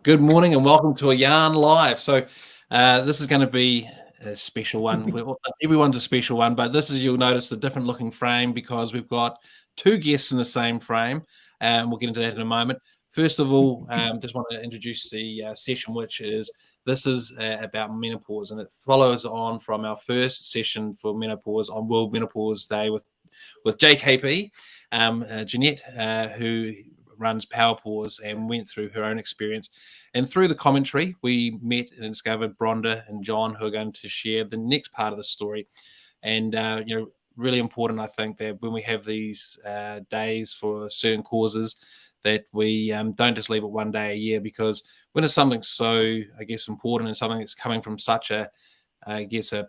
Good morning and welcome to a Yarn Live. So this is going to be a special one. Everyone's a special one, but this is, you'll notice, a different looking frame because we've got two guests in the same frame, and we'll get into that in a moment. First of all, just want to introduce the session, which is about menopause, and it follows on from our first session for menopause on World Menopause Day with JKP, Jeanette, who runs PowerPause and went through her own experience. And through the commentary, we met and discovered Bronda and John, who are going to share the next part of the story. And, really important, I think, that when we have these days for certain causes, that we don't just leave it one day a year, because when it's something so, I guess, important and something that's coming from such a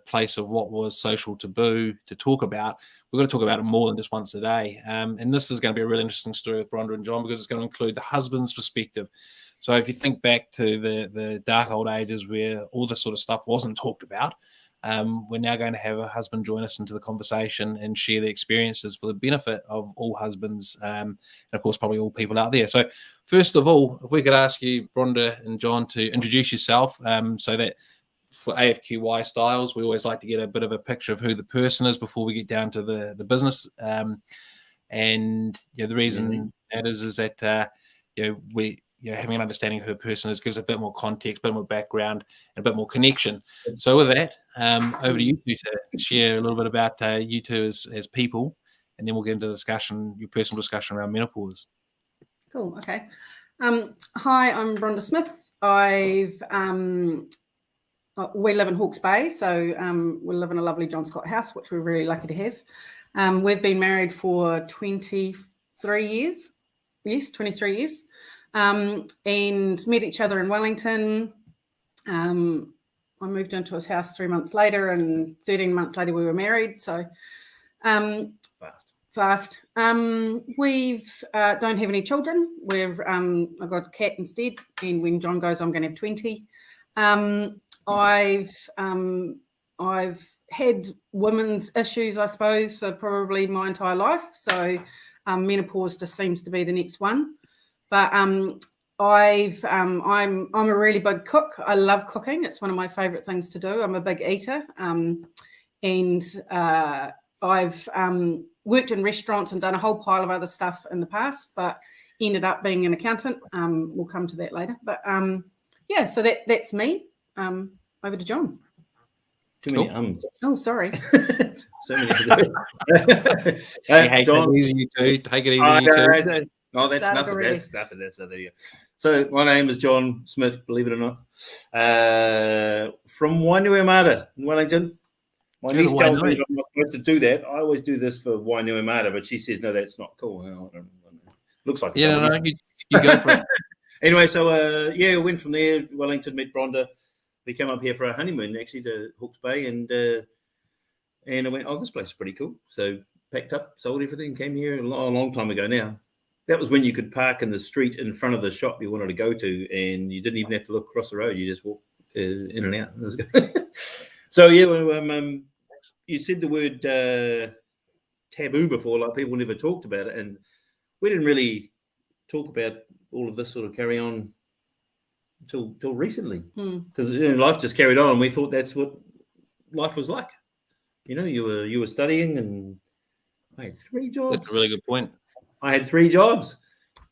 place of what was social taboo to talk about, we've got to talk about it more than just once a day. And this is going to be a really interesting story with Bronda and John, because it's going to include the husband's perspective. So if you think back to the dark old ages where all this sort of stuff wasn't talked about, we're now going to have a husband join us into the conversation and share the experiences for the benefit of all husbands, and of course probably all people out there. So first of all, if we could ask you, Bronda and John, to introduce yourself, so that for AFQY styles, we always like to get a bit of a picture of who the person is before we get down to the business. And the reason that is that we having an understanding of who a person is gives a bit more context, a bit more background, and a bit more connection. So with that, over to you two to share a little bit about you two as people, and then we'll get into your personal discussion around menopause. Cool. Okay. Hi, I'm Bronda Smith. We live in Hawke's Bay, so we live in a lovely John Scott house, which we're really lucky to have. We've been married for 23 years. Yes, 23 years. And met each other in Wellington. I moved into his house 3 months later, and 13 months later we were married. So fast. We've don't have any children. I've got a cat instead, and when John goes, I'm going to have 20. I've had women's issues, I suppose, for probably my entire life. So menopause just seems to be the next one. But I'm a really big cook. I love cooking. It's one of my favorite things to do. I'm a big eater, and I've worked in restaurants and done a whole pile of other stuff in the past, but ended up being an accountant. We'll come to that later. But so that's me. Over to John. Too many Oh, sorry. So many. John, take it easy. You two. No, that's nothing. That's nothing. That's a video. So my name is John Smith, believe it or not, from Wainuiomata in Wellington. My niece tells me that I'm not supposed to do that. I always do this for Wainuiomata, but she says, no, that's not cool. Looks like you go for it. Anyway, so we went from there, Wellington, met Bronda. We came up here for our honeymoon, actually, to Hawke's Bay, and I went, oh, this place is pretty cool. So packed up, sold everything, came here a long time ago now. That was when you could park in the street in front of the shop you wanted to go to, and you didn't even have to look across the road. You just walked in and out. So, you said the word taboo before, like people never talked about it, and we didn't really talk about all of this sort of carry on until recently, because life just carried on. We thought that's what life was like. You were studying, and I had 3 jobs. That's a really good point. I had 3 jobs,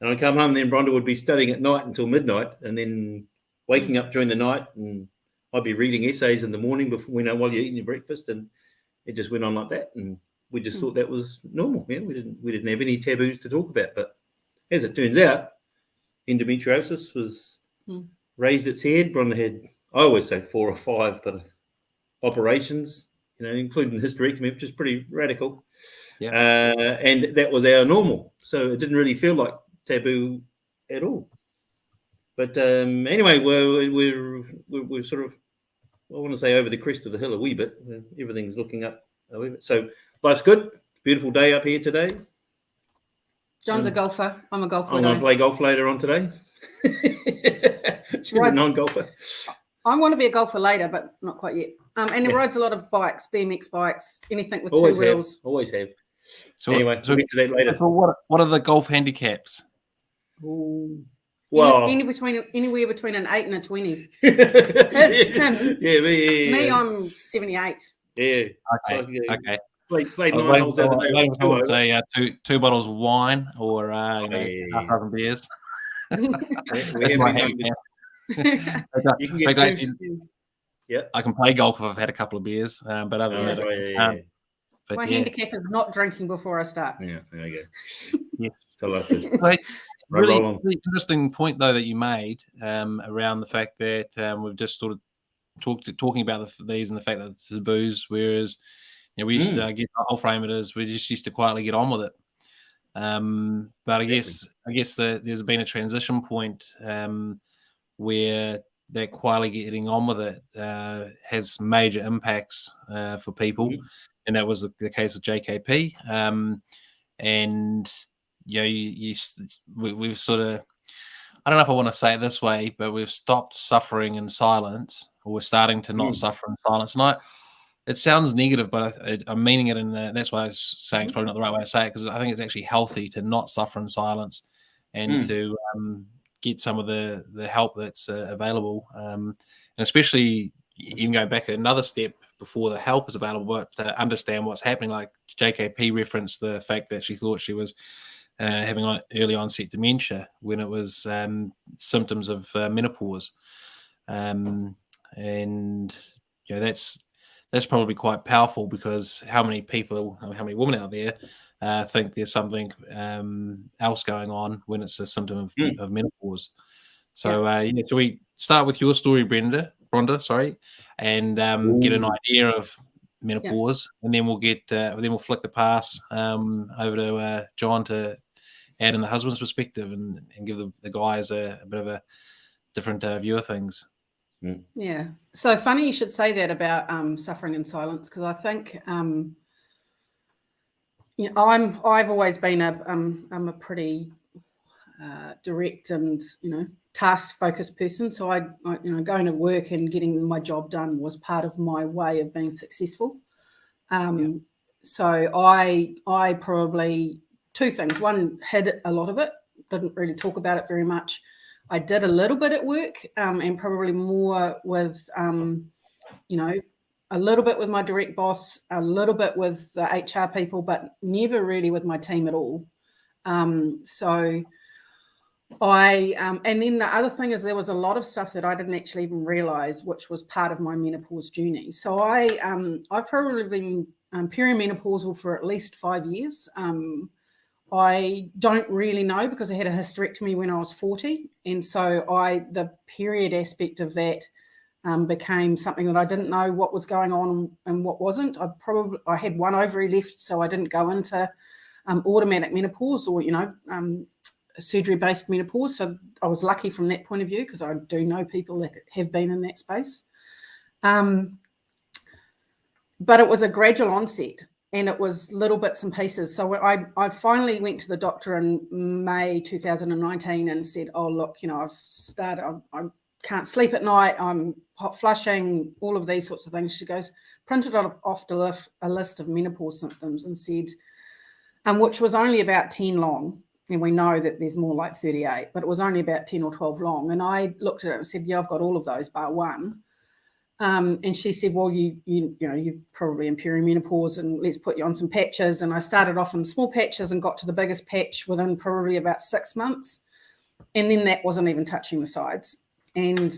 and I'd come home, and then Bronda would be studying at night until midnight, and then waking up during the night, and I'd be reading essays in the morning while you're eating your breakfast, and it just went on like that. And we just thought that was normal. Yeah, we didn't have any taboos to talk about. But as it turns out, endometriosis was raised its head. Bronda had, I always say 4 or 5, but operations, including hysterectomy, which is pretty radical. Yeah. And that was our normal. So it didn't really feel like taboo at all. But anyway, we're sort of, I want to say, over the crest of the hill a wee bit. Everything's looking up a wee bit. So life's good. Beautiful day up here today. John's a golfer. I'm a golfer. I'm going to play golf later on today. She's a non-golfer. I want to be a golfer later, but not quite yet. And he rides a lot of bikes, BMX bikes, anything with always 2 wheels. Always have. So anyway, we'll get to that later. So what are the golf handicaps? Ooh. Well, anywhere between an 8 and a 20. yeah, Me, I'm 78. yeah. Okay. Okay. Played I was 9 holes the other day. waiting with for two someone over. to say two bottles of wine or Yeah. half a dozen beers. We That's have my been handicap. You can get Actually, yeah. I can play golf if I've had a couple of beers, but other than That's that, right. I Yeah. can't. But My handicap is not drinking before I start. Yeah. There you go. yes. So that's good. Right. Roll Really, on. really interesting point though that you made around the fact that we've just sort of talking about these and the fact that the taboos, whereas we used to get the whole frame it is, we just used to quietly get on with it. But I guess that there's been a transition point where that quietly getting on with it has major impacts for people, and that was the case with JKP. And we've sort of, I don't know if I want to say it this way, but we've stopped suffering in silence, or we're starting to not suffer in silence. And it sounds negative, but I'm meaning it that's why I was saying it's probably not the right way to say it, because I think it's actually healthy to not suffer in silence and to get some of the help that's available. And especially even going back another step before the help is available, but to understand what's happening. Like JKP referenced the fact that she thought she was having early onset dementia when it was symptoms of menopause. And that's probably quite powerful, because how many women out there think there's something else going on when it's a symptom of menopause. So so we start with your story, Bronda, and get an idea of menopause, and then we'll flick the pass over to John to add in the husband's perspective and give the guys a bit of a different view of things. Yeah. So funny you should say that about suffering in silence, because I think I've always been I'm a pretty direct and task focused person. So I going to work and getting my job done was part of my way of being successful. So I probably two things. One, hid a lot of it, didn't really talk about it very much. I did a little bit at work and probably more with, a little bit with my direct boss, a little bit with the HR people, but never really with my team at all. So I, and then the other thing is there was a lot of stuff that I didn't actually even realize, which was part of my menopause journey. So I've probably been perimenopausal for at least 5 years. I don't really know, because I had a hysterectomy when I was 40. And so the period aspect of that became something that I didn't know what was going on and what wasn't. I had one ovary left, so I didn't go into automatic menopause or, surgery-based menopause. So I was lucky from that point of view, because I do know people that have been in that space. But it was a gradual onset. And it was little bits and pieces. So I finally went to the doctor in May 2019 and said, oh, look, I've started, I can't sleep at night, I'm hot flushing, all of these sorts of things. She goes, printed off a list of menopause symptoms and said, which was only about 10 long. And we know that there's more like 38, but it was only about 10 or 12 long. And I looked at it and said, yeah, I've got all of those bar one. And she said, well, you're probably in perimenopause, and let's put you on some patches. And I started off on small patches and got to the biggest patch within probably about 6 months. And then that wasn't even touching the sides. And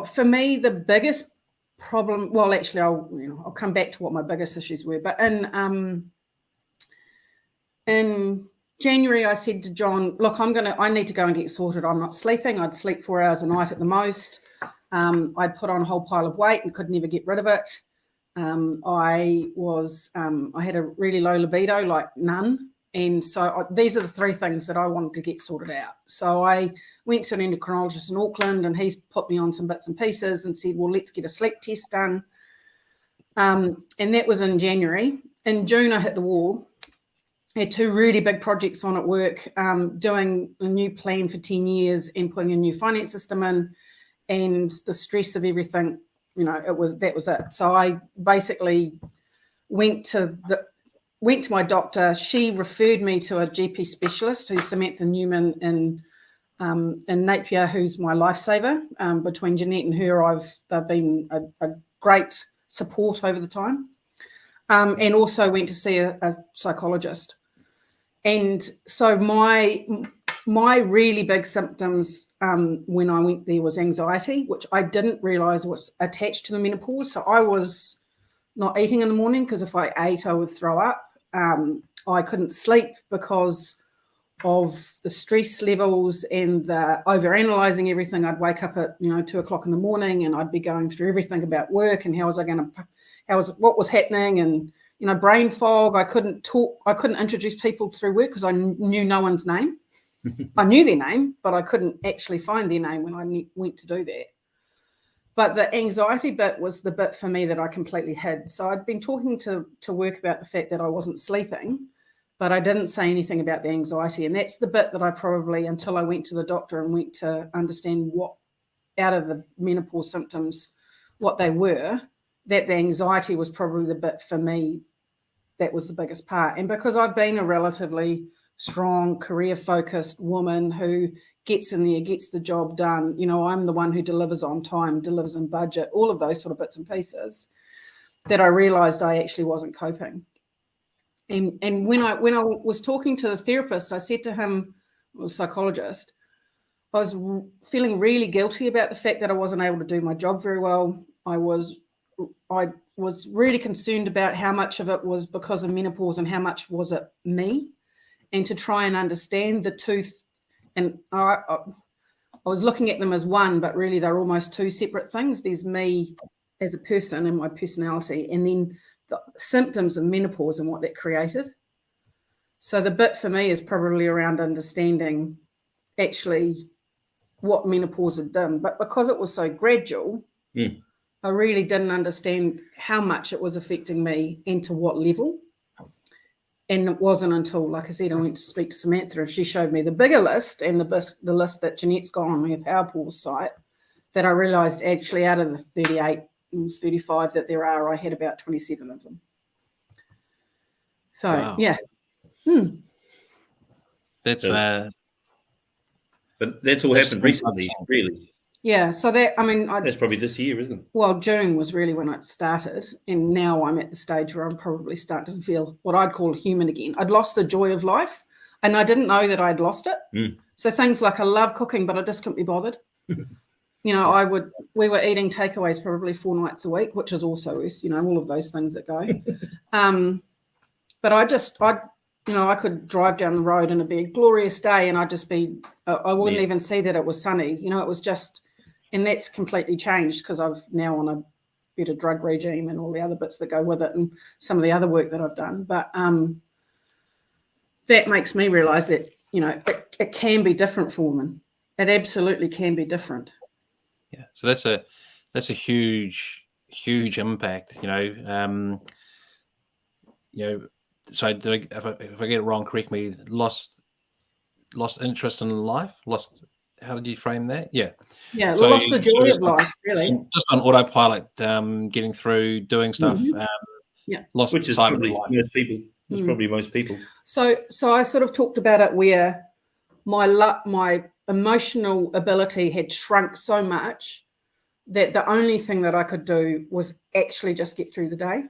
for me, the biggest problem, well, actually, I'll come back to what my biggest issues were. But in January, I said to John, look, I need to go and get sorted. I'm not sleeping. I'd sleep 4 hours a night at the most. I'd put on a whole pile of weight and could never get rid of it. I had a really low libido, like none. And so these are the three things that I wanted to get sorted out. So I went to an endocrinologist in Auckland, and he's put me on some bits and pieces and said, well, let's get a sleep test done. And that was in January. In June, I hit the wall. I had 2 really big projects on at work, doing a new plan for 10 years and putting a new finance system in, and the stress of everything, that was it. So I basically went to the, I don't know, I don't know if it's a went to my doctor. She referred me to a GP specialist, who's Samantha Newman in Napier, who's my lifesaver. Between Jeanette and her, they've been a great support over the time. And also went to see a psychologist. And so my really big symptoms when I went there was anxiety, which I didn't realise was attached to the menopause. So I was not eating in the morning because if I ate, I would throw up. I couldn't sleep because of the stress levels and the overanalyzing everything. I'd wake up at 2 o'clock in the morning and I'd be going through everything about work and what was happening, and brain fog. I couldn't talk. I couldn't introduce people through work because I knew no one's name. I knew their name, but I couldn't actually find their name when I went to do that. But the anxiety bit was the bit for me that I completely hid. So I'd been talking to work about the fact that I wasn't sleeping, but I didn't say anything about the anxiety. And that's the bit that I probably, until I went to the doctor and went to understand what out of the menopause symptoms, what they were, that the anxiety was probably the bit for me that was the biggest part. And because I've been a relatively strong, career-focused woman who gets in there, gets the job done, I'm the one who delivers on time, delivers in budget, all of those sort of bits and pieces, that I realised I actually wasn't coping. And when I was talking to the therapist, I said to him, or psychologist, I was feeling really guilty about the fact that I wasn't able to do my job very well. I was really concerned about how much of it was because of menopause and how much was it me, and to try and understand the two. And I was looking at them as one, but really they're almost two separate things. There's me as a person and my personality, and then the symptoms of menopause and what that created. So the bit for me is probably around understanding actually what menopause had done. But because it was so gradual, I really didn't understand how much it was affecting me and to what level. And it wasn't until, like I said, I went to speak to Samantha and she showed me the bigger list and the list that Jeanette's got on her PowerPause site, that I realised actually out of the 38 and 35 that there are, I had about 27 of them. So, wow. Yeah. That's but that's all happened recently, really. Yeah, so that's probably this year, isn't it? Well, June was really when it started, and now I'm at the stage where I'm probably starting to feel what I'd call human again. I'd lost the joy of life, and I didn't know that I'd lost it. So things like I love cooking, but I just couldn't be bothered. We were eating takeaways probably 4 nights a week, which is also, all of those things that go. But I could drive down the road and it'd be a glorious day, and I'd just be, I wouldn't even see that it was sunny. It was just. And that's completely changed because I've now on a better drug regime and all the other bits that go with it and some of the other work that I've done. But that makes me realise that, it can be different for women. It absolutely can be different. Yeah. So that's a huge impact, So if I get it wrong, correct me, lost interest in life, how did you frame that? Yeah. Yeah, so lost the joy of life, really. Just on autopilot, getting through, doing stuff. Lost which is probably most people. It's probably most people. So I sort of talked about it where my emotional ability had shrunk so much that the only thing that I could do was actually just get through the day.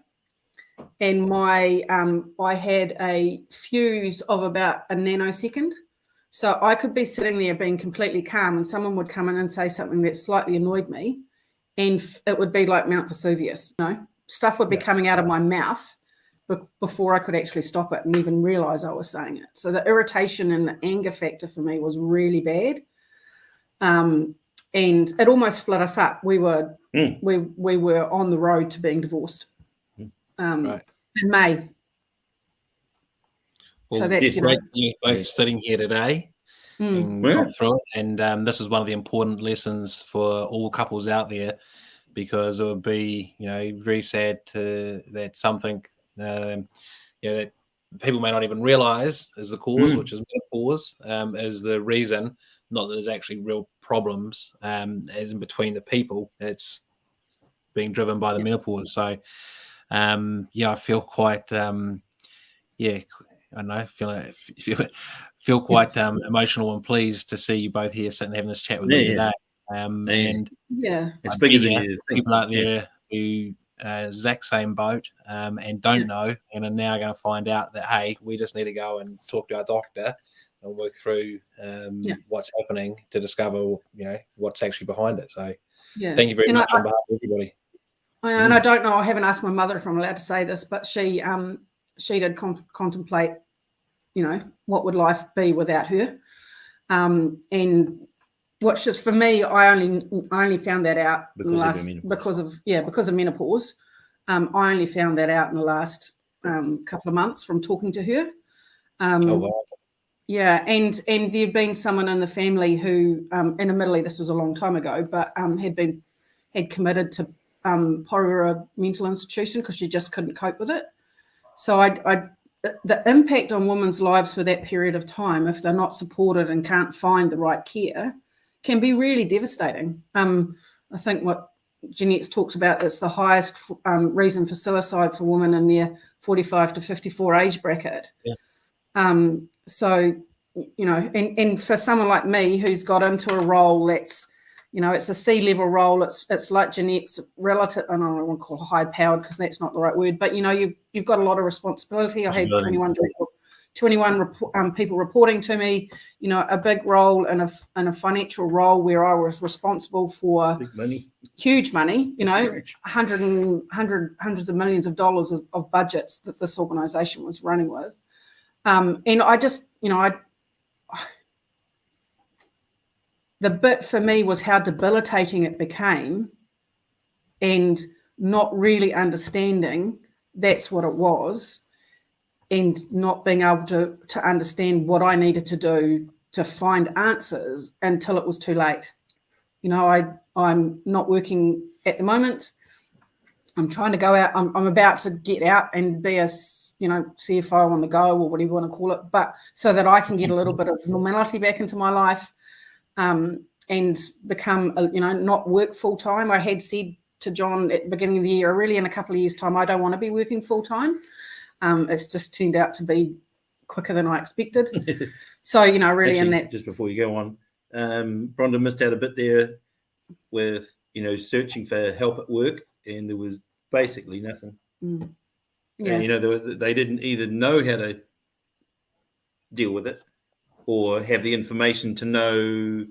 And I had a fuse of about a nanosecond. So I could be sitting there being completely calm and someone would come in and say something that slightly annoyed me, and it would be like Mount Vesuvius. Stuff would be coming out of my mouth before I could actually stop it and even realise I was saying it. So the irritation and the anger factor for me was really bad. And it almost split us up. We were on the road to being divorced in May. Well, so that's great you're both sitting here today and got through it. And this is one of the important lessons for all couples out there, because it would be, very sad that something, that people may not even realise is the cause, which is menopause, is the reason. Not that there's actually real problems as in between the people. It's being driven by the menopause. So, I feel quite. yeah, I know, feel quite emotional and pleased to see you both here sitting having this chat with me today. And it's I bigger bet than you you think. people out there who exact same boat and don't know and are now going to find out that, hey, we just need to go and talk to our doctor and work through what's happening to discover, what's actually behind it. So thank you very much on behalf of everybody. And I don't know, I haven't asked my mother if I'm allowed to say this, but she did contemplate, what would life be without her? And what's just for me, I only found that out because of menopause. I only found that out in the last couple of months from talking to her. Oh wow. Yeah, and there'd been someone in the family who, and admittedly this was a long time ago, but had committed to Porura mental institution because she just couldn't cope with it. So the impact on women's lives for that period of time, if they're not supported and can't find the right care, can be really devastating. I think what Jeanette's talks about is the highest reason for suicide for women in their 45 to 54 age bracket. Yeah. So, and for someone like me who's got into a role that's, it's a C-level role. It's like Jeanette's relative, I don't want to call it high-powered because that's not the right word, but, you've got a lot of responsibility. I had 21 people reporting to me, a big role in a financial role where I was responsible for big money, huge money, hundreds of millions of dollars of budgets that this organisation was running with. And I just, the bit for me was how debilitating it became and not really understanding that's what it was and not being able to understand what I needed to do to find answers until it was too late. I'm not working at the moment. I'm trying to go out. I'm about to get out and be a CFO on the go or whatever you want to call it, but so that I can get a little bit of normality back into my life. And become, not work full time. I had said to John at the beginning of the year, really in a couple of years' time, I don't want to be working full time. It's just turned out to be quicker than I expected. So, really actually, in that. Just before you go on, Bronda missed out a bit there with, searching for help at work, and there was basically nothing. Yeah. They didn't either know how to deal with it or have the information to know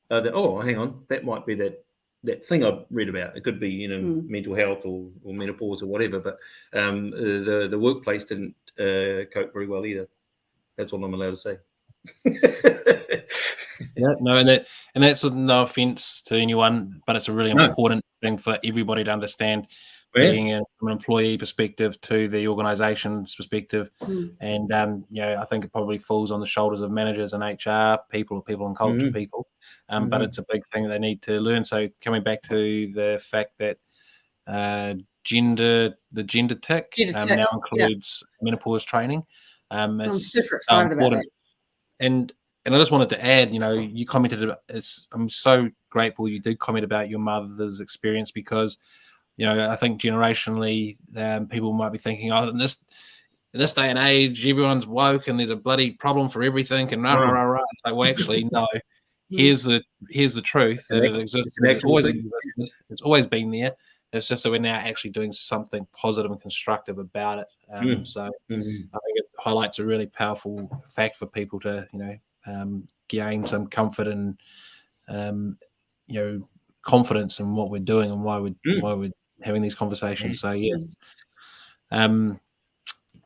that, hang on, that might be that thing I read about. It could be, mental health or menopause or whatever, but the workplace didn't cope very well either. That's all I'm allowed to say. Yeah, no, and that's with no offense to anyone, but it's a really important thing for everybody to understand. Being from an employee perspective to the organisation's perspective, and I think it probably falls on the shoulders of managers and HR people and culture people, but it's a big thing they need to learn. So coming back to the fact that the gender tick now includes menopause training, it's super excited about that. And I just wanted to add, you commented about I'm so grateful you did comment about your mother's experience because. I think generationally, people might be thinking, in this day and age, everyone's woke and there's a bloody problem for everything and rah. It's like, well, actually, no. Here's the truth that it exists. It's always been there. It's just that we're now actually doing something positive and constructive about it. So I think it highlights a really powerful fact for people to, gain some comfort and, confidence in what we're doing and why we're having these conversations. So yes. And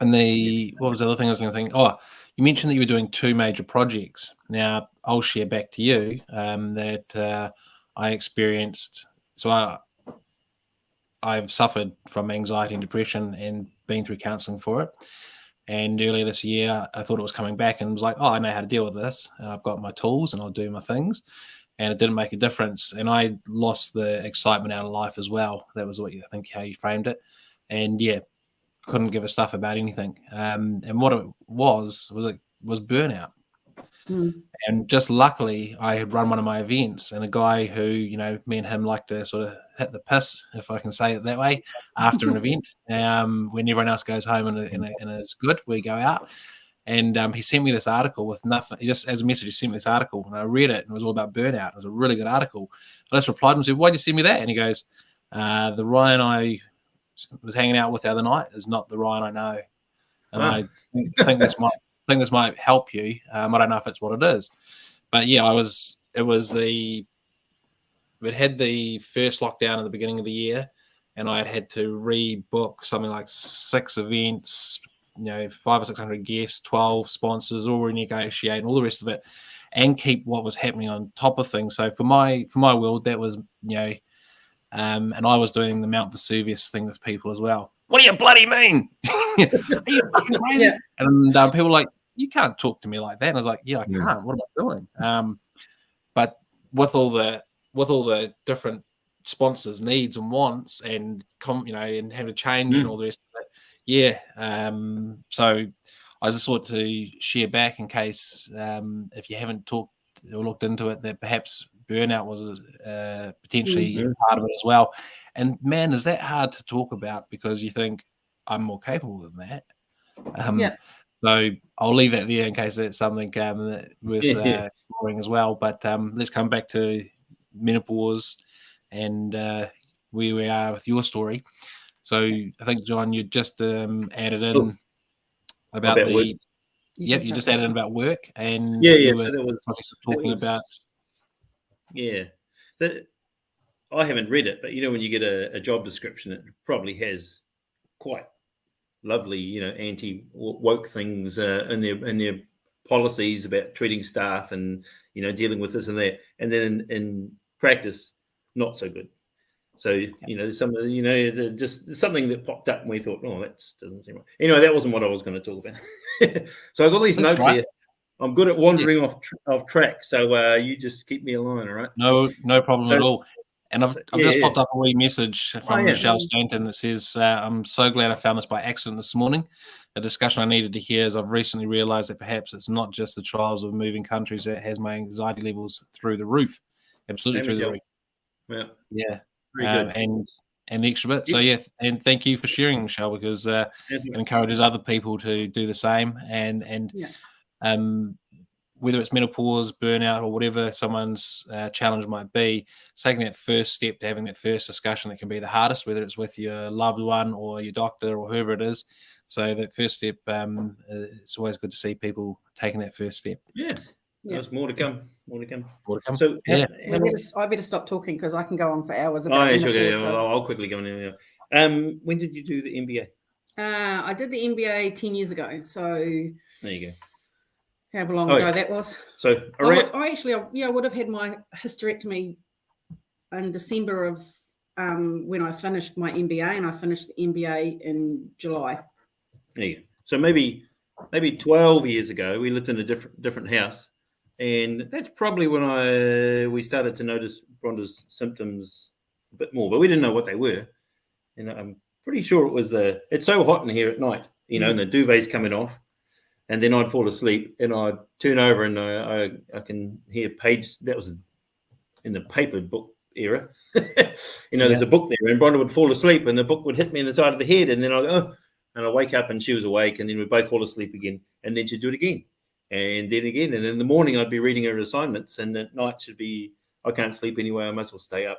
what was the other thing I was going to think? Oh, you mentioned that you were doing 2 major projects. Now I'll share back to you that I experienced. So I've suffered from anxiety and depression and been through counselling for it. And earlier this year, I thought it was coming back and was like, I know how to deal with this. I've got my tools and I'll do my things. And it didn't make a difference. And I lost the excitement out of life as well. That was how you framed it. And couldn't give a stuff about anything. And what it was burnout. And just luckily, I had run one of my events, and a guy who, me and him like to sort of hit the piss, if I can say it that way, after an event. When everyone else goes home and is good, we go out. And he sent me this article with nothing. He just, as a message, he sent me this article, and I read it, and it was all about burnout. It was a really good article. I just replied to him and said, "Why'd you send me that?" And he goes, "The Ryan I was hanging out with the other night is not the Ryan I know." And I think this might help you. I don't know if it's what it is, but yeah, it had the first lockdown at the beginning of the year, and I had to rebook something like 6 events, 500 or 600 guests, 12 sponsors, all renegotiate, and all the rest of it, and keep what was happening on top of things. So for my world, that was and I was doing the Mount Vesuvius thing with people as well. What do you bloody mean? Are you fucking crazy? Yeah. And people were like, "You can't talk to me like that." And I was like, "Yeah, I can't. What am I doing?" But with all the different sponsors' needs and wants, and and having to change and all the rest of it, yeah. So I just thought to share back in case if you haven't talked or looked into it, that perhaps burnout was potentially part of it as well. And man, is that hard to talk about, because you think I'm more capable than that. So I'll leave that there in case that's something worth exploring as well. But let's come back to menopause and where we are with your story. So I think, John, you just added in about the work. Yep, you just added in about work, and you were talking about. Yeah, I haven't read it, but when you get a job description, it probably has quite lovely, anti-woke things in their policies about treating staff and dealing with this and that, and then in practice, not so good. So there's some just something that popped up and we thought, oh, that doesn't seem right. Anyway, that wasn't what I was going to talk about. So I've got these notes here. I'm good at wandering off track, so you just keep me alone, all right? No problem at all. And I've just popped up a wee message from Michelle Stanton that says, "I'm so glad I found this by accident this morning. A discussion I needed to hear, as I've recently realised that perhaps it's not just the trials of moving countries that has my anxiety levels through the roof." Absolutely through the roof. Yeah. Very good. And the extra bit. So and thank you for sharing, Michelle, because it encourages other people to do the same. And whether it's menopause, burnout, or whatever someone's challenge might be, taking that first step to having that first discussion that can be the hardest, whether it's with your loved one or your doctor or whoever it is. So that first step, it's always good to see people taking that first step. Yeah. There's more to come. So I better stop talking, because I can go on for hours about I'll quickly go in there. When did you do the MBA? I did the MBA 10 years ago. So there you go. However long ago that was. So I would have had my hysterectomy in December of when I finished my MBA, and I finished the MBA in July. There you go. So maybe 12 years ago, we lived in a different house, and that's probably when we started to notice Rhonda's symptoms a bit more, but we didn't know what they were. And I'm pretty sure it was it's so hot in here at night, and the duvet's coming off. And then I'd fall asleep, and I'd turn over, and I can hear page. That was in the paper book era. There's a book there, and Rhonda would fall asleep, and the book would hit me in the side of the head, and then I go, oh, and I wake up, and she was awake, and then we'd both fall asleep again, and then she'd do it again, and then again, and in the morning I'd be reading her assignments, and at night she'd be, I can't sleep anyway, I must well stay up,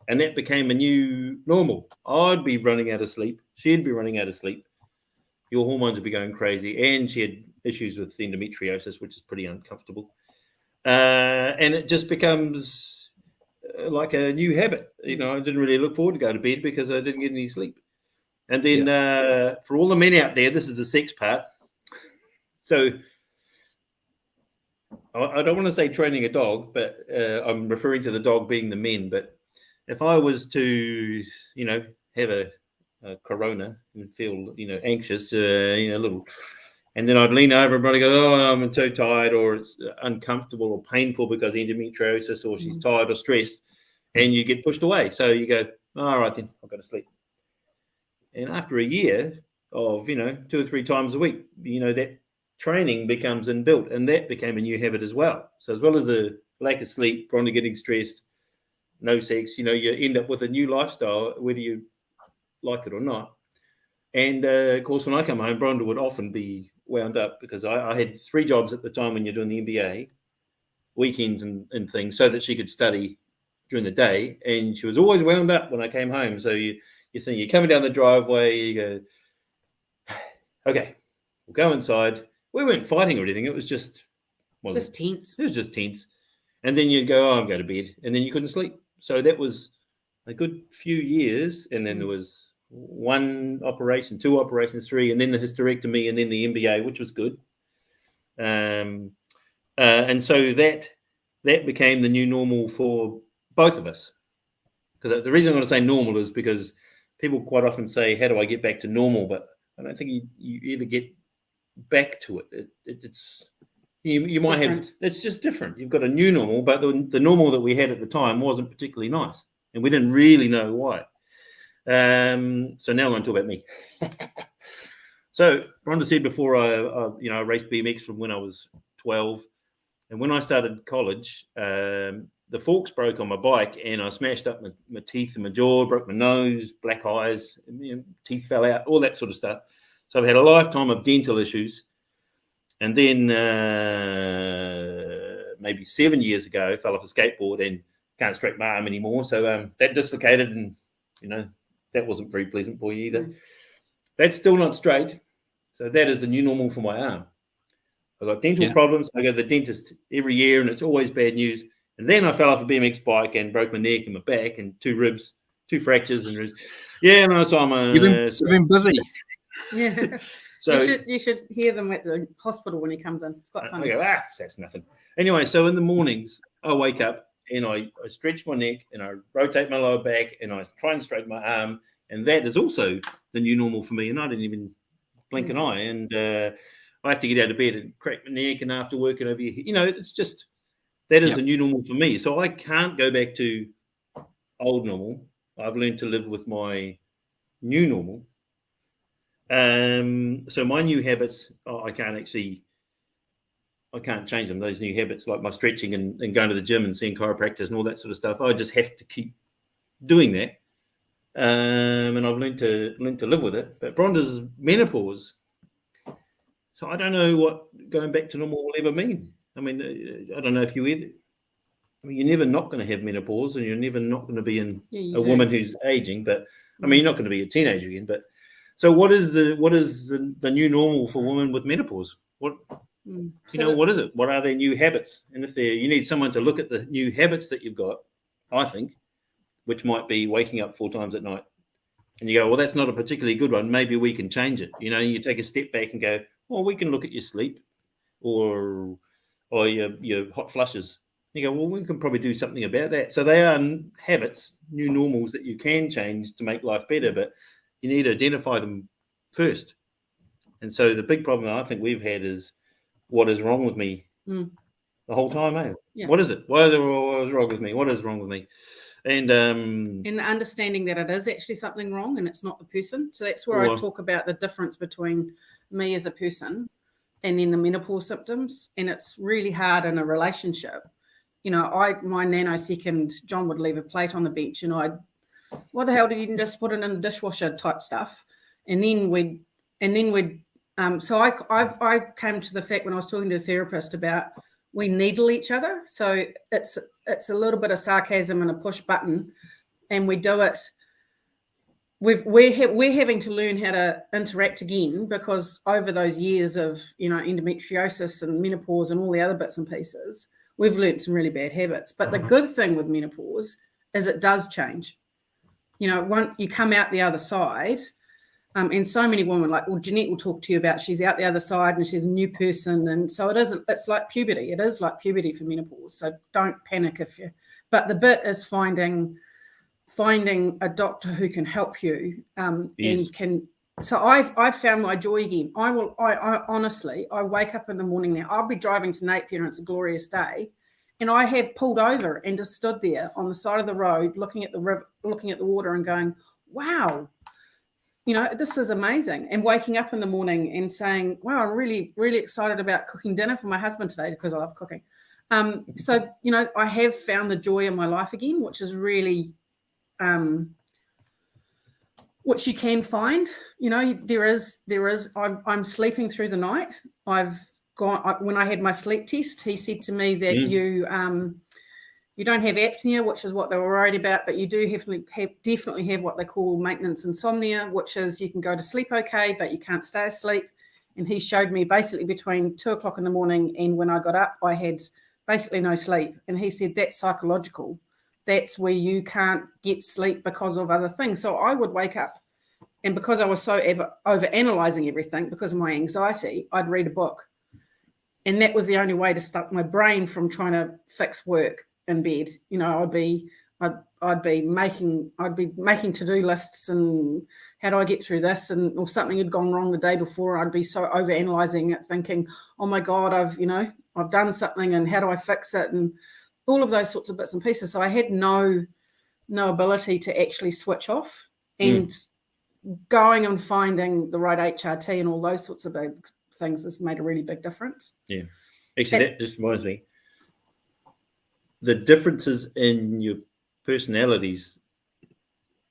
and that became a new normal. I'd be running out of sleep, she'd be running out of sleep. Your hormones would be going crazy, and she had issues with endometriosis, which is pretty uncomfortable. And it just becomes like a new habit. I didn't really look forward to go to bed because I didn't get any sleep. And then for all the men out there, this is the sex part. So I don't want to say training a dog, but I'm referring to the dog being the men. But if I was to, have a corona and feel anxious, a little, and then I'd lean over and probably go, oh, I'm too tired, or it's uncomfortable or painful because endometriosis, or she's tired or stressed, and you get pushed away. So you go, all right, then I've got to sleep. And after a year of 2 or 3 times a week, that training becomes inbuilt, and that became a new habit as well. So as well as the lack of sleep, probably getting stressed, no sex, you end up with a new lifestyle, whether you like it or not. And of course, when I come home, Bronda would often be wound up because I had 3 jobs at the time when you're doing the MBA, weekends and things, so that she could study during the day. And she was always wound up when I came home. So you think you're coming down the driveway, you go, okay, we'll go inside. We weren't fighting or anything. It was just tense. It was just tense. And then you'd go, I'm going to bed. And then you couldn't sleep. So that was a good few years. And then there was 1 operation, 2 operations, 3, and then the hysterectomy, and then the MBA, which was good. And so that became the new normal for both of us. Because the reason I'm going to say normal is because people quite often say, how do I get back to normal? But I don't think you ever get back to it. You might have, it's just different. You've got a new normal, but the normal that we had at the time wasn't particularly nice, and we didn't really know why. So now I'm going to talk about me. So Rhonda said before, I raced BMX from when I was 12, and when I started college, the forks broke on my bike, and I smashed up my teeth and my jaw, broke my nose, black eyes, teeth fell out, all that sort of stuff. So I've had a lifetime of dental issues. And then maybe 7 years ago, fell off a skateboard and can't straighten my arm anymore. So that dislocated, and that wasn't very pleasant for you either. That's still not straight. So that is the new normal for my arm. I've got dental problems. I go to the dentist every year, and it's always bad news. And then I fell off a BMX bike and broke my neck and my back and 2 ribs, 2 fractures. And so I'm You've been busy. Yeah. So you should hear them at the hospital when he comes in. It's quite funny. I go, that's nothing. Anyway, so in the mornings, I wake up and I stretch my neck and I rotate my lower back and I try and straighten my arm. And that is also the new normal for me. And I didn't even blink an eye. And I have to get out of bed and crack my neck, and after working over here, it's just, that is the new normal for me. So I can't go back to old normal. I've learned to live with my new normal. So my new habits, I can't change them. Those new habits, like my stretching and going to the gym and seeing chiropractors and all that sort of stuff, I just have to keep doing that. And I've learned to live with it. But Bronda's menopause, so I don't know what going back to normal will ever mean. I mean, I don't know if you're never not going to have menopause, and you're never not going to be a woman who's aging. But I mean, you're not going to be a teenager again. But so what is the new normal for women with menopause? What is it? What are their new habits? And if you need someone to look at the new habits that you've got, I think, which might be waking up 4 times at night, and you go, well, that's not a particularly good one. Maybe we can change it. You take a step back and go, well, we can look at your sleep or your hot flushes. You go, well, we can probably do something about that. So they are habits, new normals that you can change to make life better, but you need to identify them first. And so the big problem I think we've had is, what is wrong with me the whole time, eh? Yeah. What is it? What is wrong with me? What is wrong with me? And understanding that it is actually something wrong and it's not the person. So that's where I talk about the difference between me as a person and then the menopause symptoms. And it's really hard in a relationship. My nanosecond, John would leave a plate on the bench, and what the hell, did you just put it in the dishwasher type stuff? And then we'd so I came to the fact when I was talking to a therapist about we needle each other. So it's a little bit of sarcasm and a push button, and we do it. We're having to learn how to interact again, because over those years of endometriosis and menopause and all the other bits and pieces, we've learned some really bad habits. But the good thing with menopause is it does change. Once you come out the other side, and so many women, Jeanette will talk to you about, she's out the other side and she's a new person. And so it's like puberty. It is like puberty for menopause. So don't panic but the bit is finding a doctor who can help you and can. So I've found my joy again. I honestly, I wake up in the morning now. I'll be driving to Napier and it's a glorious day, and I have pulled over and just stood there on the side of the road, looking at the river, looking at the water, and going, "Wow, this is amazing." And waking up in the morning and saying, "Wow, I'm really, really excited about cooking dinner for my husband today," because I love cooking. So, you know, I have found the joy in my life again, which is really, which you can find. You know, I'm sleeping through the night. When I had my sleep test, he said to me that you don't have apnea, which is what they were worried about, but you do definitely have what they call maintenance insomnia, which is you can go to sleep okay, but you can't stay asleep. And he showed me basically between 2 o'clock in the morning and when I got up, I had basically no sleep. And he said that's psychological. That's where you can't get sleep because of other things. So I would wake up, and because I was so over-analysing everything because of my anxiety, I'd read a book. And that was the only way to stop my brain from trying to fix work in bed. You know, I'd be making to-do lists and how do I get through this, and or something had gone wrong the day before, I'd be so over-analysing it, thinking, oh my God, I've done something and how do I fix it, and all of those sorts of bits and pieces. So I had no ability to actually switch off, and going and finding the right HRT and all those sorts of big things has made a really big difference. Yeah. Actually, that just reminds me, the differences in your personalities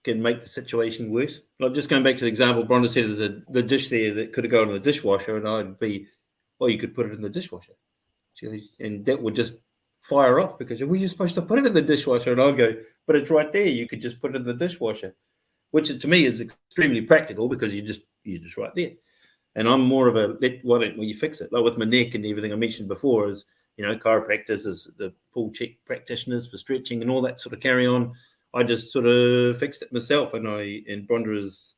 can make the situation worse. Like, just going back to the example Bronda said, there's the dish there that could have gone in the dishwasher, and I'd be, well, you could put it in the dishwasher. And that would just fire off because, well, you're supposed to put it in the dishwasher. And I'll go, but it's right there. You could just put it in the dishwasher, which to me is extremely practical because you're just right there. And I'm more of a, why don't you fix it? Like with my neck and everything I mentioned before is, you know, chiropractors, is the pull check practitioners for stretching and all that sort of carry on. I just sort of fixed it myself, and Bronda is,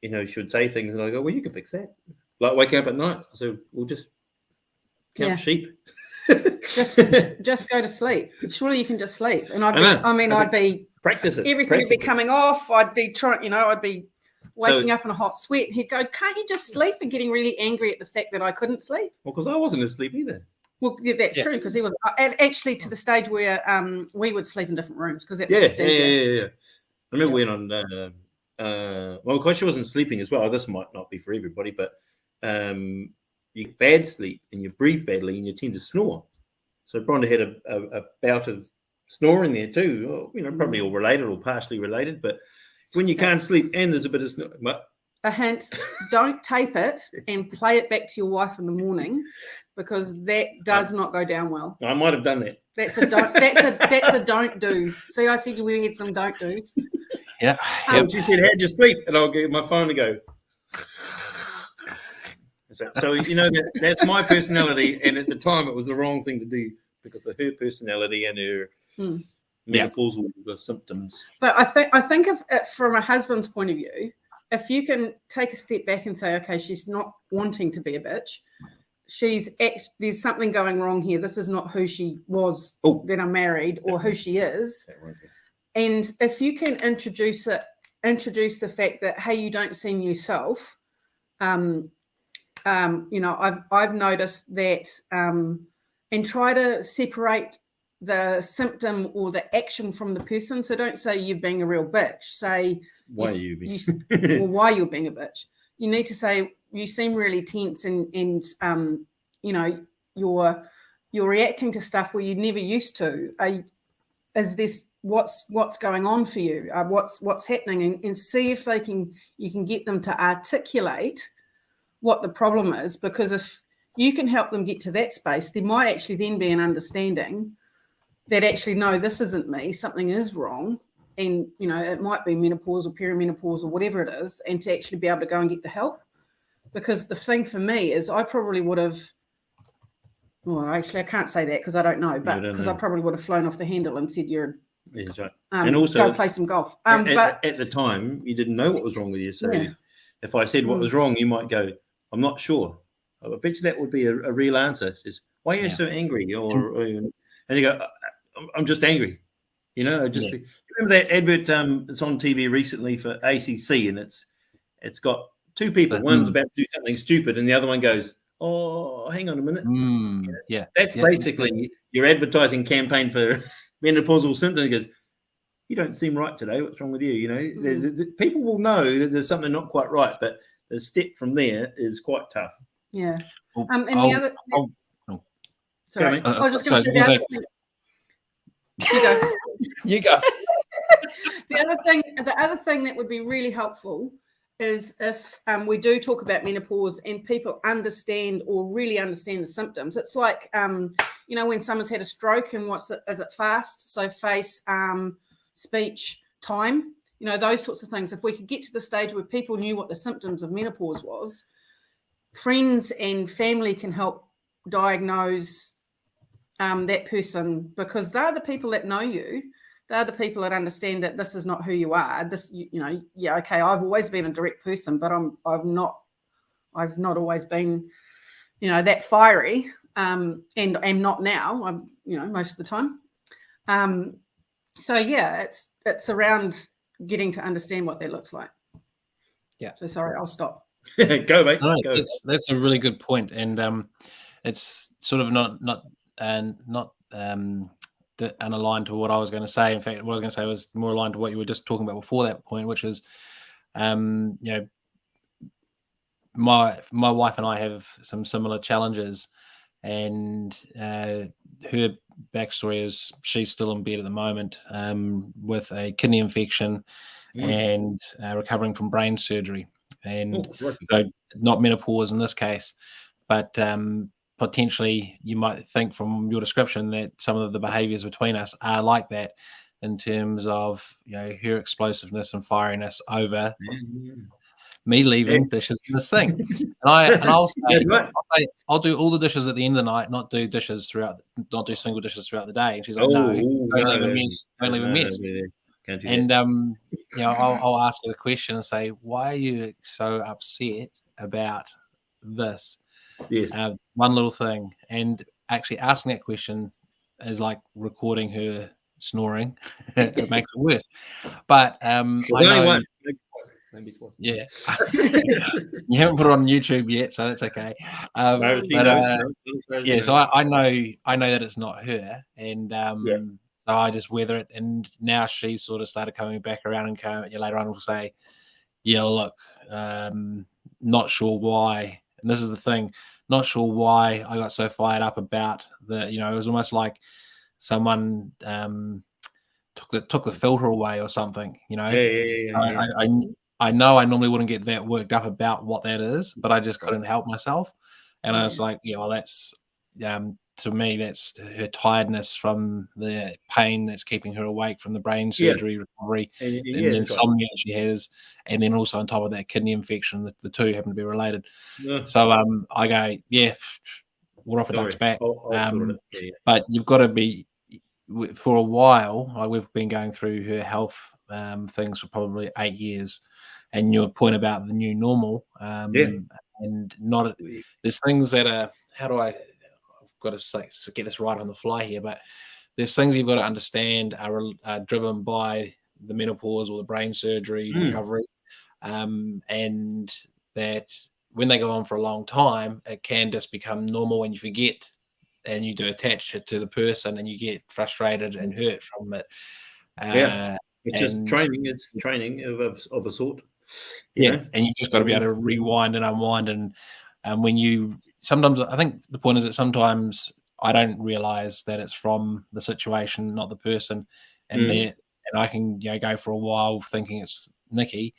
you know, should say things, and I go, well, you can fix that. Like waking up at night, so we'll just count sheep. just go to sleep. Surely you can just sleep. And I'd be practice it. Everything would be coming off. I'd be trying, you know, I'd be waking up in a hot sweat. He'd go, can't you just sleep? And getting really angry at the fact that I couldn't sleep. Well, because I wasn't asleep either. Well, yeah, that's true, because he was actually to the stage where we would sleep in different rooms because yeah. I remember we went on. Well, because she wasn't sleeping as well. This might not be for everybody, but you get bad sleep and you breathe badly and you tend to snore. So Bronda had a bout of snoring there too. Well, you know, probably all related or partially related. But when you can't sleep and there's a bit of snore, a hint: don't tape it and play it back to your wife in the morning, because that does not go down well. I might have done that. That's a don't. That's a don't do. See, I said we had some don't do's. Yeah. She said, "How'd you sleep?" And I'll get my phone and go. So you know, that's my personality, and at the time it was the wrong thing to do because of her personality and her menopausal symptoms. But I think if from a husband's point of view, if you can take a step back and say, okay, she's not wanting to be a bitch. There's something going wrong here. This is not who she was when I married, or who she is. And if you can introduce the fact that, hey, you don't seem yourself. You know, I've noticed that, and try to separate the symptom or the action from the person. So don't say you're being a real bitch. Say why are you being why you're being a bitch. You need to say you seem really tense and you know, you're reacting to stuff where you never used to. Is this what's going on for you? What's happening? And see if you can get them to articulate what the problem is, because if you can help them get to that space, there might actually then be an understanding that actually, no, this isn't me, something is wrong. And, you know, it might be menopause or perimenopause or whatever it is, and to actually be able to go and get the help. Because the thing for me is I probably would have, well, actually I can't say that because I don't know, but because I probably would have flown off the handle and said you're, that's right. And also go play some golf. But at the time you didn't know what was wrong with you. So if I said what was wrong, you might go, I'm not sure. I bet you that would be a real answer. It says, why are you so angry? And you go, I'm just angry. You know, remember that advert that's on TV recently for ACC, and it's got two people. One's about to do something stupid, and the other one goes, oh, hang on a minute. That's basically your advertising campaign for menopausal symptoms. It goes, you don't seem right today. What's wrong with you? You know, people will know that there's something not quite right, but the step from there is quite tough. Yeah. Sorry, I was just so going to say you go. you go. The other thing that would be really helpful is if we do talk about menopause and people understand or really understand the symptoms. It's like, when someone's had a stroke and is it fast? So face, speech, time, those sorts of things. If we could get to the stage where people knew what the symptoms of menopause was, friends and family can help diagnose that person, because they're the people that know you. They're the people that understand that this is not who you are. This, okay, I've always been a direct person, but I've not always been, that fiery, and I'm not now. I'm, most of the time. So yeah, it's around getting to understand what that looks like. Yeah. So sorry, I'll stop. Go, mate. No, Go. that's a really good point, and it's sort of not unaligned to what I was going to say. In fact, what I was going to say was more aligned to what you were just talking about before that point, which is, my wife and I have some similar challenges, and her backstory is she's still in bed at the moment with a kidney infection and recovering from brain surgery, and so not menopause in this case, but potentially you might think from your description that some of the behaviors between us are like that in terms of her explosiveness and fieriness over me leaving dishes in the sink. And I'll say I'll do all the dishes at the end of the night, not do single dishes throughout the day. And she's like, no, don't leave a mess. Can't do And that. I'll ask her the question and say, why are you so upset about this? Yes. One little thing, and actually asking that question is like recording her snoring. It makes it worse. But I know, maybe twice. Yeah, you haven't put it on YouTube yet, so that's okay. So I know that it's not her, and so I just weather it. And now she's sort of started coming back around, and later on will say, "Yeah, look, not sure why." And this is the thing, not sure why I got so fired up about it was almost like someone took the filter away or something. I know I normally wouldn't get that worked up about what that is, but I just couldn't help myself. And I was like, that's to me, that's her tiredness from the pain that's keeping her awake from the brain surgery recovery and the insomnia she has, and then also on top of that kidney infection. The two happen to be related. So I go, we're off a duck's back. But you've got to be, for a while, we've been going through her health things for probably 8 years. And your point about the new normal, and not there's things that are, I've got to get this right on the fly here, but there's things you've got to understand are driven by the menopause or the brain surgery recovery, and that when they go on for a long time, it can just become normal when you forget and you do attach it to the person and you get frustrated and hurt from it. It's just training. It's training of a sort. And you've just got to be able to rewind and unwind. And when sometimes I think the point is that sometimes I don't realize that it's from the situation, not the person. And I can go for a while thinking it's Nikki,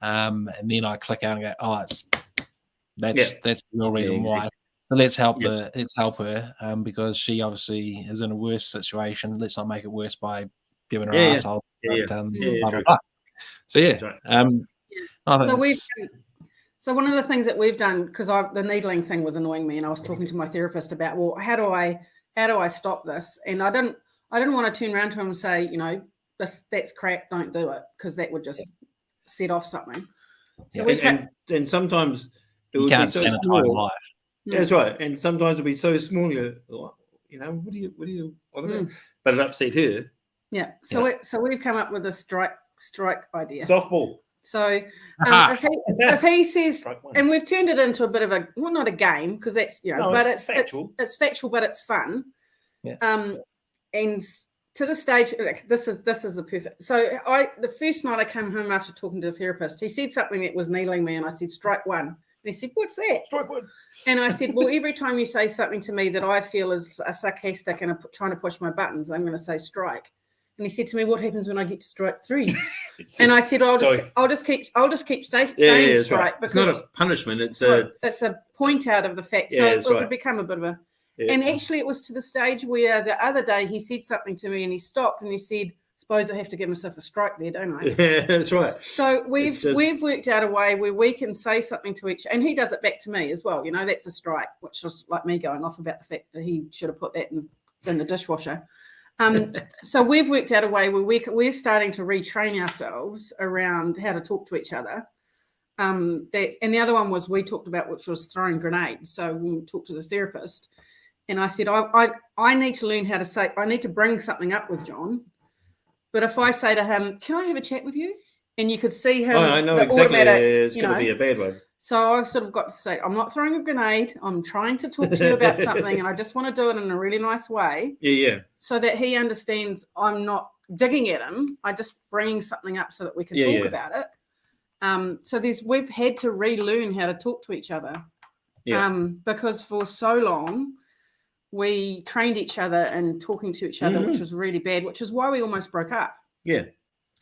and then I click out and go, that's the real reason why. So let's help her, because she obviously is in a worse situation. Let's not make it worse by giving her asshole. Blah, blah, blah. So So one of the things that we've done, because the needling thing was annoying me, and I was talking to my therapist about, well, how do I stop this? And I didn't want to turn around to him and say, that's crap, don't do it, because that would just set off something. So and sometimes it would can't be so sanitize small. life. Yeah, that's right. And sometimes it'll be so small, what do you what about? But it upset her. Yeah. So we've come up with a strike idea. Softball. So if he says, and we've turned it into a bit of a, well, not a game, because that's but it's factual. It's factual, but it's fun. Yeah. And to the stage, this is the perfect. So the first night I came home after talking to the therapist, he said something that was needling me, and I said, strike one. he said, what's that? Strike one. And I said, well, every time you say something to me that I feel is a sarcastic and trying to push my buttons, I'm going to say strike. And he said to me, what happens when I get to strike 3? And I said, I'll just keep saying strike. Right. Because it's not a punishment. It's a point out of the fact. Yeah, so it would become a bit of a... Yeah. And actually it was to the stage where the other day he said something to me and he stopped and he said, suppose I have to give myself a strike there, don't I? Yeah, that's right. So we've worked out a way where we can say something to each, and he does it back to me as well. You know, that's a strike, which was like me going off about the fact that he should have put that in the dishwasher. So we've worked out a way where we're starting to retrain ourselves around how to talk to each other. And the other one was we talked about, which was throwing grenades. So when we talked to the therapist, and I said, I need to learn how to say, I need to bring something up with John. But if I say to him, can I have a chat with you? And you could see him. I know exactly. It's going to be a bad one. So I've sort of got to say, I'm not throwing a grenade. I'm trying to talk to you about something, and I just want to do it in a really nice way. Yeah. So that he understands I'm not digging at him. I just bringing something up so that we can talk about it. So we've had to relearn how to talk to each other. Yeah. Because for so long, we trained each other and talking to each other, which was really bad, which is why we almost broke up. Yeah.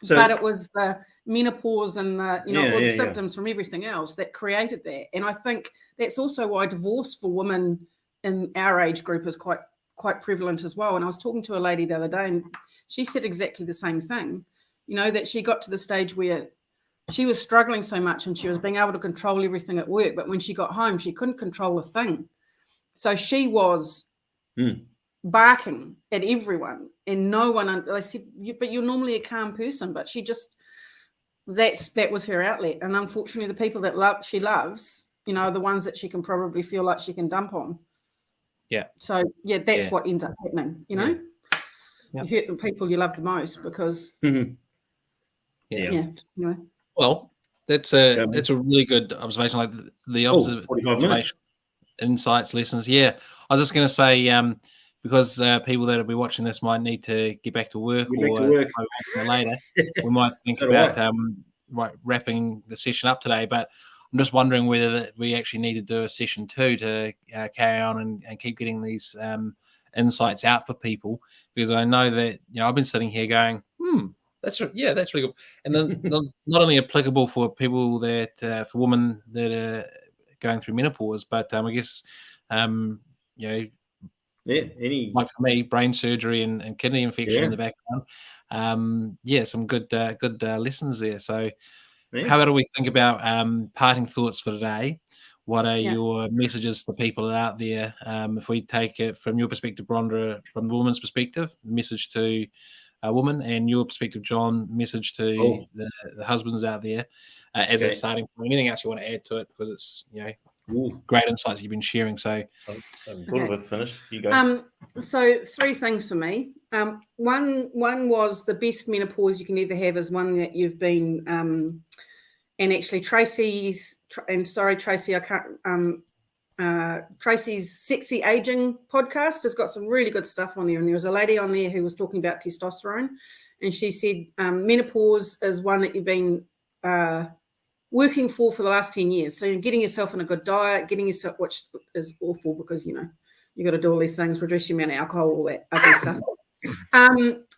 But it was the menopause and the, all the symptoms from everything else that created that. And I think that's also why divorce for women in our age group is quite prevalent as well. And I was talking to a lady the other day and she said exactly the same thing, that she got to the stage where she was struggling so much and she was being able to control everything at work. But when she got home, she couldn't control a thing. So she was barking at everyone and no one. I said, but you're normally a calm person, but she just that was her outlet. And unfortunately, the people that she loves, are the ones that she can probably feel like she can dump on. Yeah. So that's what ends up happening. You hurt the people you love the most because Well, that's a really good observation. Like the observation, insights, lessons. Yeah, I was just going to say because people that will be watching this might need to get back to work later. We might think about wrapping the session up today, but I'm just wondering whether we actually need to do a session 2 to carry on and keep getting these insights out for people, because I know that I've been sitting here going, that's really good, and then not only applicable for people that for women that are going through menopause, but I guess like for me, brain surgery and kidney infection in the background. Some good lessons there. So how do we think about parting thoughts for today? What are your messages to people out there? If we take it from your perspective, Rhonda, from the woman's perspective, message to a woman, and your perspective, John, message to the husbands out there as a starting point. Anything else you want to add to it? Because it's great insights you've been sharing. So I haven't thought of it. Finish. You go. So 3 things for me. One was the best menopause you can ever have is one that you've been and actually Tracy's Sexy Aging podcast has got some really good stuff on there. And there was a lady on there who was talking about testosterone, and she said menopause is one that you've been working for the last 10 years. So you're getting yourself in a good diet, which is awful because, you got to do all these things, reduce your amount of alcohol, all that ugly stuff.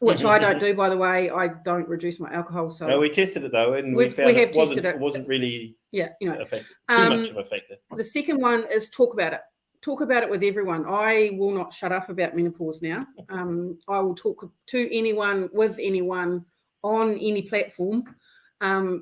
Which I don't do, by the way. I don't reduce my alcohol. So no, we tested it though, and we found it wasn't really effective, too much of a factor. The second one is talk about it. Talk about it with everyone. I will not shut up about menopause now. I will talk to anyone, with anyone, on any platform,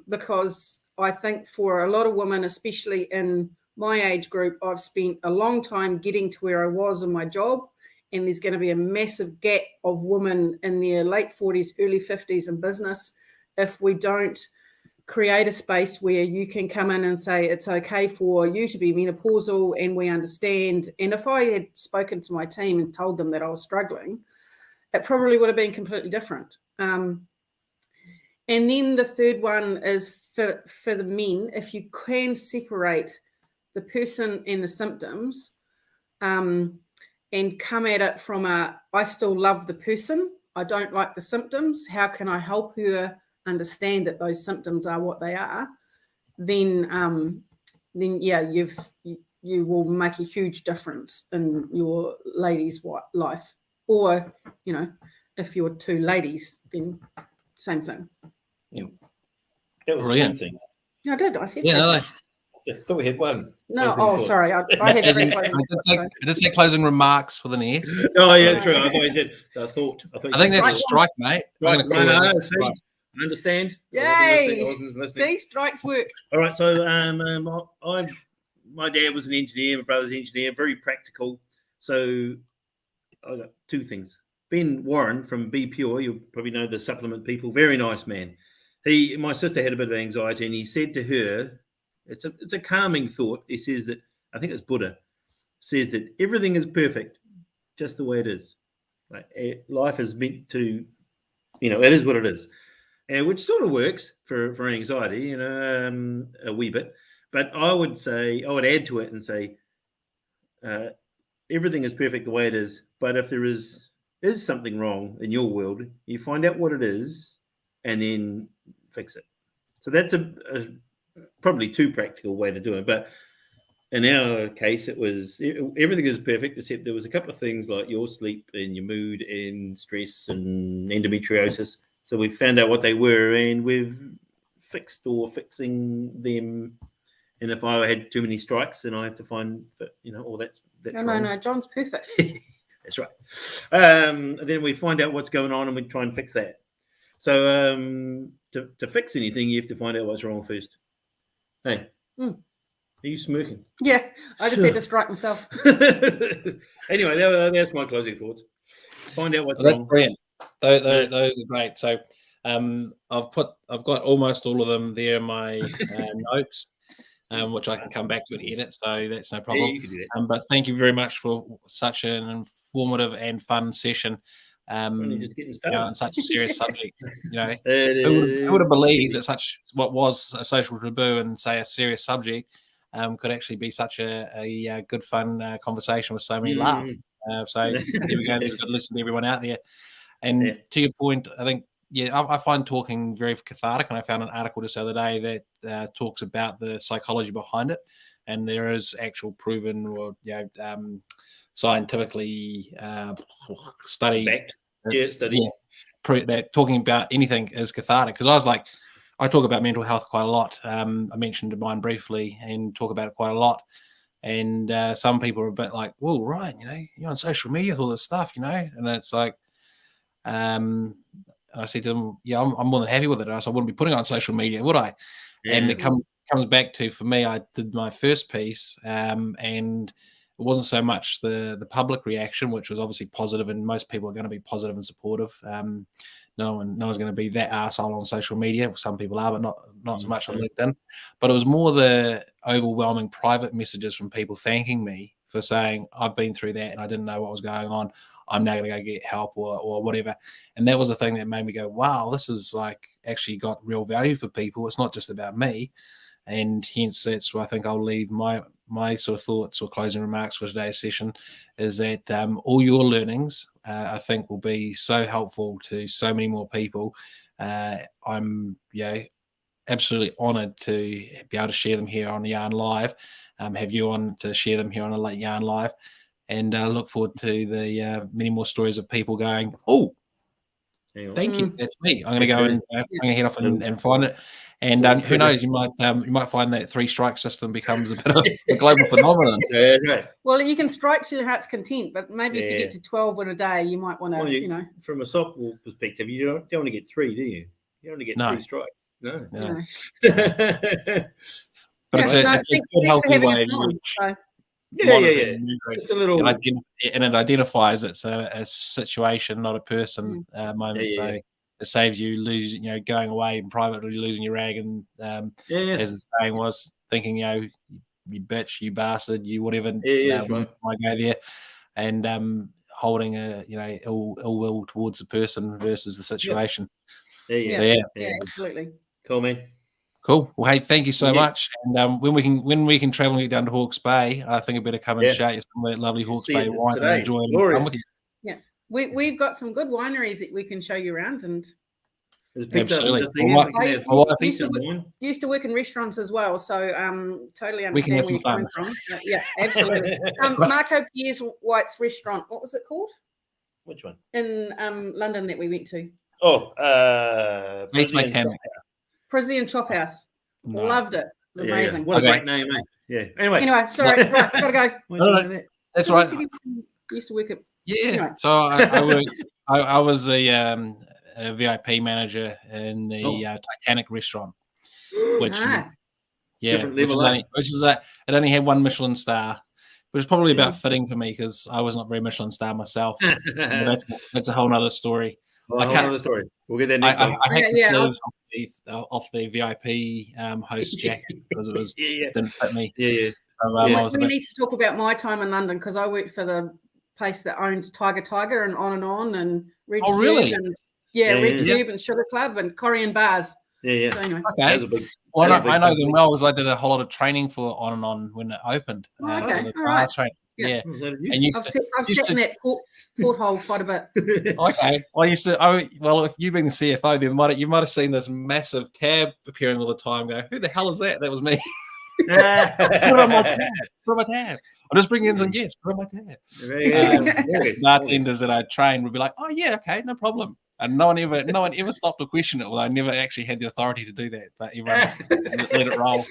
because I think for a lot of women, especially in my age group, I've spent a long time getting to where I was in my job. And there's going to be a massive gap of women in their late 40s, early 50s in business if we don't create a space where you can come in and say it's okay for you to be menopausal and we understand. And if I had spoken to my team and told them that I was struggling, it probably would have been completely different. And then the third one is for the men, if you can separate the person and the symptoms, and come at it from I still love the person, I don't like the symptoms, how can I help her understand that those symptoms are what they are, then then you will make a huge difference in your lady's life. Or, you know, if you're two ladies, then same thing. Yeah. That was Brilliant. 3 things. I did. I said Yeah, no, that. I thought we had one. No, oh, sorry. I had I three closing I did say closing remarks with an S. Oh, yeah, true. I thought you said, I think that's a strike, mate. Right. I'm gonna call that a See, strike. I understand. Yay! I wasn't listening. See, strikes work. All right. So, my dad was an engineer. My brother's an engineer. Very practical. So, I got 2 things. Ben Warren from Be Pure. You'll probably know the supplement people. Very nice man. My sister had a bit of anxiety, and he said to her, it's a calming thought. He says that, I think it's Buddha, says that everything is perfect, just the way it is. Like, life is meant to, it is what it is, and which sort of works for anxiety, a wee bit. But I would add to it and say, everything is perfect the way it is. But if there is something wrong in your world, you find out what it is, and then fix it. So that's a probably too practical way to do it. But in our case, it was everything is perfect, except there was a couple of things like your sleep and your mood and stress and endometriosis. So we found out what they were, and we've fixed or fixing them. And if I had too many strikes, then I have to find, all that's No, John's perfect. That's right. Then we find out what's going on, and we try and fix that. So to fix anything, you have to find out what's wrong first. Hey, are you smirking? Yeah, I just had to strike myself. Anyway, that's my closing thoughts. Find out what's That's wrong. brilliant. Those are great. So I've got almost all of them there in my notes, which I can come back to and edit. So that's no problem. Yeah, you can do that. But thank you very much for such an informative and fun session. Only just getting started. On such a serious subject, who would have believed that what was a social taboo and say a serious subject could actually be such a good fun conversation with so many laughs. So there we go. There's a good listen to everyone out there. And to your point, I think I find talking very cathartic, and I found an article just the other day that talks about the psychology behind it, and there is actual proven or scientifically studied. That talking about anything is cathartic, because I talk about mental health quite a lot. I mentioned mine briefly and talk about it quite a lot. And some people are a bit like, well, Ryan, you're on social media with all this stuff, and it's like, I said to them, I'm more than happy with it. I wouldn't be putting it on social media, would I? Yeah. And it comes back to, for me, I did my first piece, and it wasn't so much the public reaction, which was obviously positive, and most people are going to be positive and supportive. No one's going to be that arsehole on social media. Some people are, but not so much on LinkedIn. But it was more the overwhelming private messages from people thanking me for saying, I've been through that and I didn't know what was going on. I'm now going to go get help or whatever. And that was the thing that made me go, wow, this is actually got real value for people. It's not just about me. And hence that's where I think I'll leave my sort of thoughts or closing remarks for today's session, is that all your learnings I think will be so helpful to so many more people. I'm absolutely honoured to be able to share them here on Yarn Live, have you on to share them here on a late Yarn Live, and look forward to the many more stories of people going, oh, thank you, that's me. I'm going to go and I'm going to head off and find it. And who knows, you might find that 3 strike system becomes a bit of a global phenomenon. Well, you can strike to your heart's content, but maybe if you get to 12 in a day, you might want to, From a softball perspective, you don't want to get 3, do you? You only get 3 strikes. No. But it's a good, healthy way to reach. Just a little, and it identifies it's a situation, not a person moment. So it saves you losing, going away and privately losing your rag, and as the saying was, thinking, you bitch, you bastard, you whatever. Right. I go there, and holding a ill will towards the person versus the situation. Yeah, absolutely. Cool, man. Cool. Well, hey, thank you so much. And when we can travel and get down to Hawke's Bay, I think I better come and show you some of that lovely Hawke's Bay wine and enjoy it. Yeah, we've got some good wineries that we can show you around, and There's pizza Absolutely. ovens, I think, Well, we can have I used pizza to work- wine. Used to work in restaurants as well, so totally We can understand have where you're some coming from. But yeah, absolutely. Marco Pierce White's restaurant, what was it called Which one? in London that we went to? Oh, Beef Brazilian Titanic. Brazilian Chop House. No. Loved it. It was amazing. What a Okay. great name, eh? Yeah. Anyway, Sorry, right, gotta go. why No, do you no. know that? That's Because right. he said he used to work at. Yeah. Anyway. So I was a VIP manager in the Titanic restaurant, which Different level, eh? it only had 1 Michelin star, which was probably about fitting for me because I was not very Michelin star myself. But that's a whole nother story. Another story. We'll get that next time. I had the sleeves off the VIP host jacket because it was didn't fit me. Yeah. So, we need to talk about my time in London because I worked for the place that owned Tiger and Red Cube really? and Red Cube and Sugar Club and Korean bars. Yeah. So anyway. Okay. Well, I know them well because I did a whole lot of training for On and On when it opened. Okay. All right. Yeah. And I've sat in that porthole quite a bit. Okay. Well, if you being the CFO, then you might have seen this massive tab appearing all the time. Go, who the hell is that? That was me. Put it on my tab. I'll just bring in some guests. Put it on my tab. Bartenders that I trained would be like, oh yeah, okay, no problem. And no one ever stopped to question it, although I never actually had the authority to do that. But everyone just let it roll.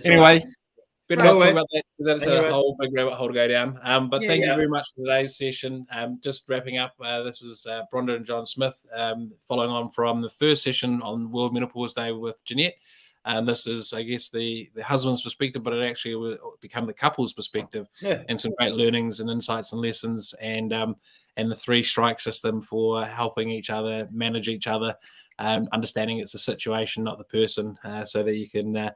Anyway, better not talk about that because that is a whole big rabbit hole to go down. But thank you very much for today's session. Just wrapping up, this is Bronda and John Smith, following on from the first session on World Menopause Day with Jeanette. This is, I guess, the husband's perspective, but it actually will become the couple's perspective, and some great learnings and insights and lessons, and the 3-strike system for helping each other manage each other, understanding it's a situation, not the person, so that you can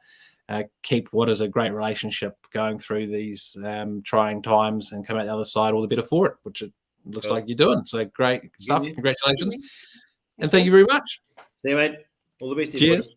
keep what is a great relationship going through these trying times and come out the other side all the better for it, which it looks like you're doing. So great stuff. Congratulations. And thank you very much. See you, mate. All the best. Cheers.